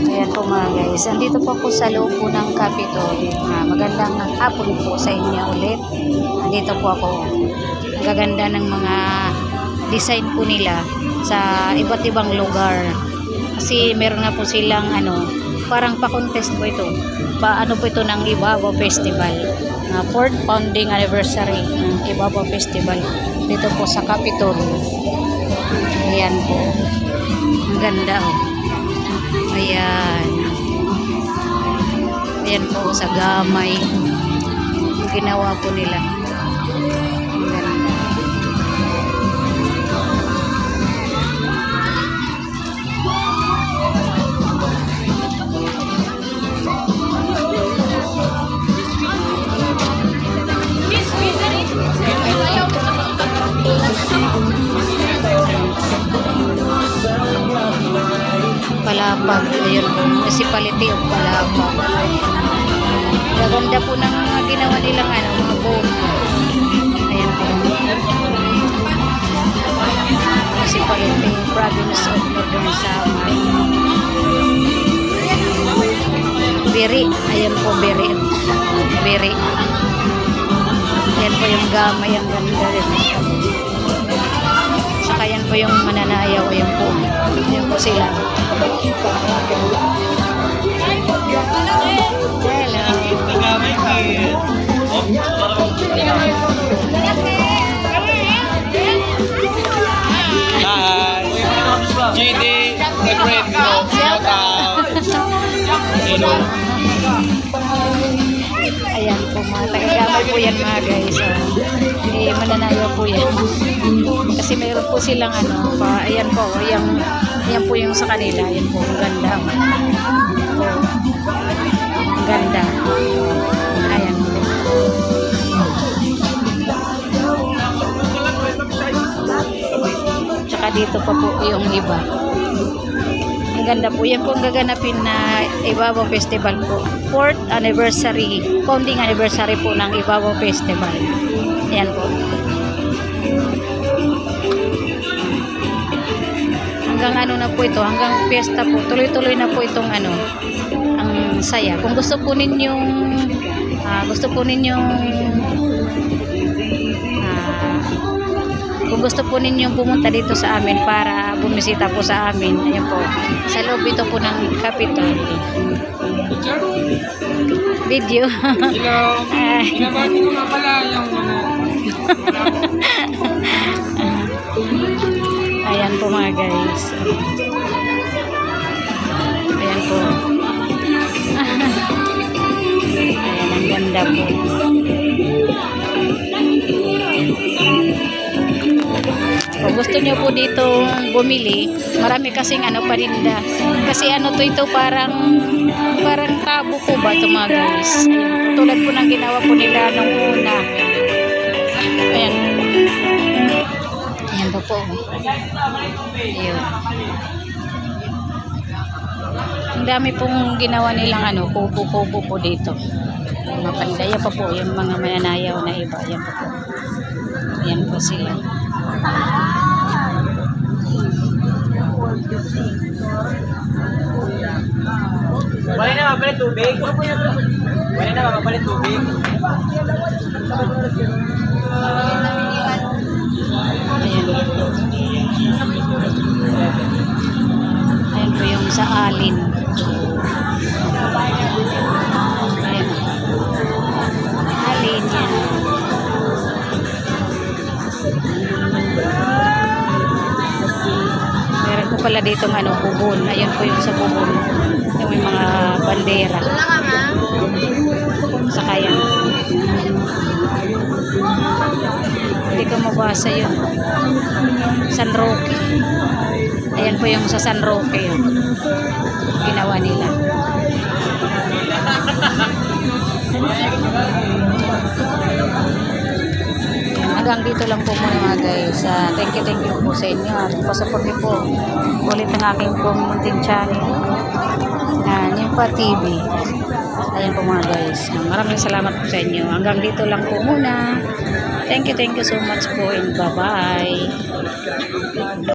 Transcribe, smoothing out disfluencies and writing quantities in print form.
Ayan po mga guys. Andito po ako sa loob po ng Capitol. Magandang hapon po sa inyo ulit. Andito po ako. Ang gaganda ng mga design po nila sa iba't ibang lugar. Kasi meron na po silang parang pa-contest po ito. Ano po ito ng Ibabaw Festival. 4th founding anniversary ng Ibabaw Festival. Dito po sa Capitol. Ayan po. Ang ganda oh. Ayan. Ayan po sa gamay. Yung ginawa po nila. Ang ganda. Palapag, ayun po, municipality of Palapag. Gaganda po ng mga ginawa nilang mga boat. Ayan po. Municipality, province of Northern Samar. Biri, ayan po, Biri. Biri. Ayan po yung gamay, ang ganda rin. Saka yan po yung mananayaw, ayan po. Ayan po sila. Hi! GD, my friend ko. Shout out! Ayan po mga taga-gamay po yan mga guys. Mananayaw po yan. Kasi mayroon po silang ayan po, ayan po yung sa kanila. Ayan po, ang ganda. Ang ganda. Ayan po. Tsaka dito pa po yung iba. Ang ganda po. Yan po ang gaganapin na Ibabaw Festival po. 4th anniversary, founding anniversary po ng Ibabaw Festival. Ayan po. Hanggang na po ito, hanggang fiesta po. Tuloy-tuloy na po itong ang saya. Kung gusto po ninyong kung gusto po ninyong pumunta dito sa amin para bumisita po sa amin, ayan po, sa loob ito po ng Capitol. Video. Hello. Binabati ko nga pala yung ayan po mga guys. Ayan po. Ayan, ang ganda po. Kung gusto nyo po dito bumili, marami kasing paninda. Kasi to ito parang tabo po ba ito mga guys. Ayan, tulad po ng ginawa po nila nung una. Ayan. Ayan po. Ayan. Ang dami pong ginawa nilang kubo-kubo po dito. Mapandaya pa po yung mga mananayaw na iba. Ayan po. Ayan po sila. Wala na mapalit tubig. Wala na mapalit tubig. Ayan po yung sa alin. Ayan. Alin yan. Meron po pala ditong bubon. Ayan po yung sa bubon. Yung may mga bandera. Saka yan. Hindi ko mabasa yun. San Roque. Ayan po yung sa San Roque yun. Ginawa nila. Hanggang dito lang po muna mga guys. Thank you po sa inyo. At pasaport niyo po ulit ang aking munting channel. Nyempa TV. Ayan po mga guys. Maraming salamat po sa inyo. Hanggang dito lang po muna. Thank you so much po and bye-bye.